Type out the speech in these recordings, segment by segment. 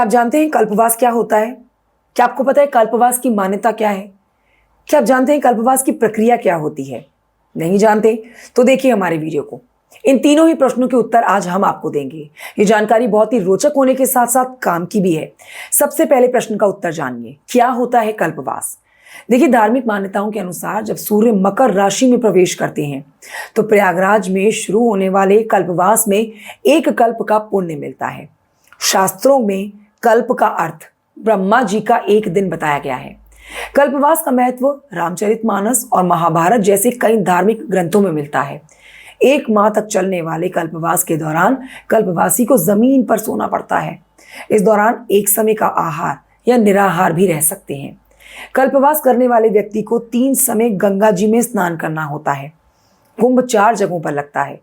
आप जानते हैं कल्पवास क्या होता है? क्या आपको पता है कल्पवास की मान्यता क्या है? क्या आप जानते हैं कल्पवास की प्रक्रिया क्या होती है? नहीं जानते? तो देखिए हमारे वीडियो को। इन तीनों ही प्रश्नों के उत्तर आज हम आपको देंगे। ये जानकारी बहुत ही रोचक होने के साथ साथ काम की भी है। सबसे पहले प्रश्न का उत्तर जानिए, क्या होता है कल्पवास? देखिए, धार्मिक मान्यताओं के अनुसार जब सूर्य मकर राशि में प्रवेश करते हैं तो प्रयागराज में शुरू होने वाले कल्पवास में एक कल्प का पुण्य मिलता है। शास्त्रों में कल्प का अर्थ ब्रह्मा जी का एक दिन बताया गया है। कल्पवास का महत्व रामचरितमानस और महाभारत जैसे कई धार्मिक ग्रंथों में मिलता है। 1 माह तक चलने वाले कल्पवास के दौरान कल्पवासी को जमीन पर सोना पड़ता है। इस दौरान एक समय का आहार या निराहार भी रह सकते हैं। कल्पवास करने वाले व्यक्ति को 3 समय गंगा जी में स्नान करना होता है। कुंभ 4 जगहों पर लगता है,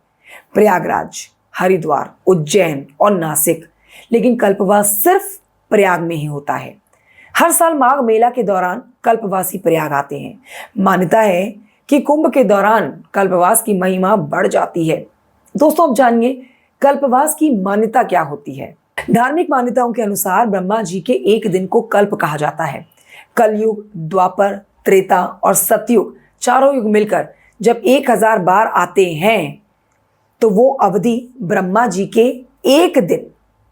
प्रयागराज, हरिद्वार, उज्जैन और नासिक। लेकिन कल्पवास सिर्फ प्रयाग में ही होता है। हर साल माघ मेला के दौरान कल्पवासी प्रयाग आते हैं। मान्यता है कि कुंभ के दौरान कल्पवास की महिमा बढ़ जाती है। दोस्तों, अब जानिए कल्पवास की मान्यता क्या होती है। धार्मिक मान्यताओं के अनुसार ब्रह्मा जी के एक दिन को कल्प कहा जाता है। कलयुग, द्वापर, त्रेता और सतयुग, चारों युग मिलकर जब 1000 बार आते हैं तो वो अवधि ब्रह्मा जी के एक दिन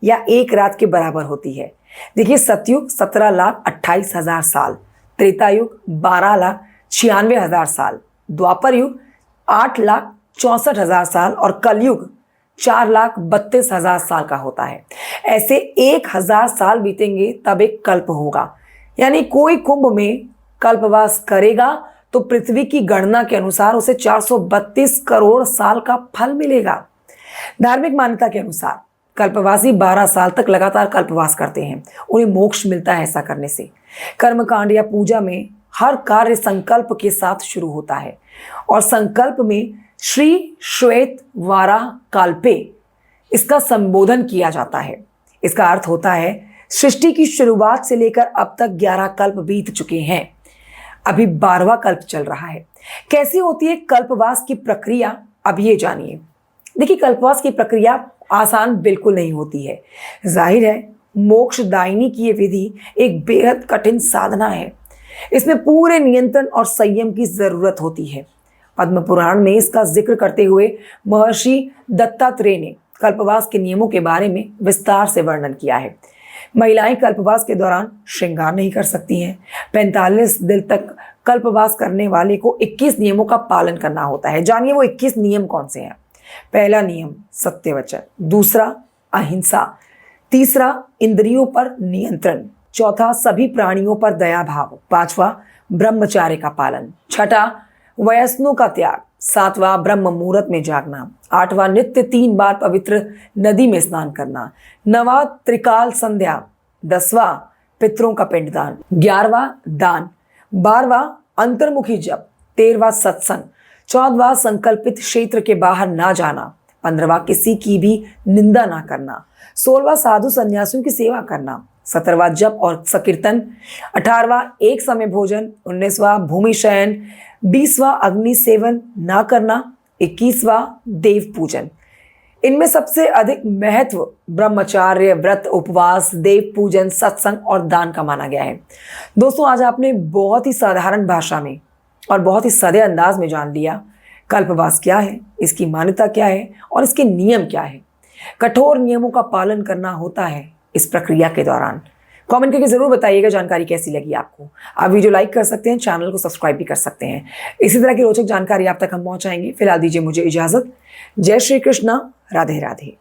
या एक रात के बराबर होती है। देखिए, सतयुग 17,28,000 साल, त्रेता युग 12,96,000 साल, द्वापर युग 8,64,000 साल और कलयुग 4,32,000 साल का होता है। ऐसे 1000 साल बीतेंगे तब एक कल्प होगा। यानी कोई कुंभ में कल्पवास करेगा तो पृथ्वी की गणना के अनुसार उसे 432 करोड़ साल का फल मिलेगा। धार्मिक मान्यता के अनुसार कल्पवासी 12 साल तक लगातार कल्पवास करते हैं। उन्हें मोक्ष मिलता है ऐसा करने से। कर्मकांड या पूजा में हर कार्य संकल्प के साथ शुरू होता है और संकल्प में श्री श्वेत वाराह काल्पे इसका संबोधन किया जाता है। इसका अर्थ होता है सृष्टि की शुरुआत से लेकर अब तक 11 कल्प बीत चुके हैं, अभी 12वां कल्प चल रहा है। कैसी होती है कल्पवास की प्रक्रिया, अब ये जानिए। देखिए, कल्पवास की प्रक्रिया आसान बिल्कुल नहीं होती है। जाहिर है मोक्षदायिनी की ये विधि एक बेहद कठिन साधना है। इसमें पूरे नियंत्रण और संयम की जरूरत होती है। पद्म पुराण में इसका जिक्र करते हुए महर्षि दत्तात्रेय ने कल्पवास के नियमों के बारे में विस्तार से वर्णन किया है। महिलाएं कल्पवास के दौरान श्रृंगार नहीं कर सकती हैं। 45 दिन तक कल्पवास करने वाले को 21 नियमों का पालन करना होता है। जानिए वो 21 नियम कौन से हैं। पहला नियम सत्य वचन, दूसरा अहिंसा, तीसरा इंद्रियों पर नियंत्रण, चौथा सभी प्राणियों पर दया भाव, पांचवा ब्रह्मचार्य का पालन, छठा वयस्कों का त्याग, सातवां ब्रह्म मुहूर्त में जागना, आठवां नित्य 3 बार पवित्र नदी में स्नान करना, नवा त्रिकाल संध्या, 10वां पितरों का पिंडदान, 11वां दान, 12वां अंतर्मुखी जप, 13वां सत्संग, 14वां संकल्पित क्षेत्र के बाहर ना जाना, 15वां किसी की भी निंदा ना करना, 16वां साधु सन्यासियों की सेवा करना, 17वां जप और संकीर्तन, 18वां एक समय भोजन, 19वां भूमि शयन, 20वां अग्नि सेवन ना करना, 21वां देव पूजन। इनमें सबसे अधिक महत्व ब्रह्मचार्य, व्रत, उपवास, देव पूजन, सत्संग और दान का माना गया है। दोस्तों, आज आपने बहुत ही साधारण भाषा में और बहुत ही सादे अंदाज में जान लिया कल्पवास क्या है, इसकी मान्यता क्या है और इसके नियम क्या है। कठोर नियमों का पालन करना होता है इस प्रक्रिया के दौरान। कमेंट करके जरूर बताइएगा जानकारी कैसी लगी आपको। आप वीडियो लाइक कर सकते हैं, चैनल को सब्सक्राइब भी कर सकते हैं। इसी तरह की रोचक जानकारी आप तक हम पहुंचाएंगे। फिलहाल दीजिए मुझे इजाजत। जय श्री कृष्णा, राधे राधे।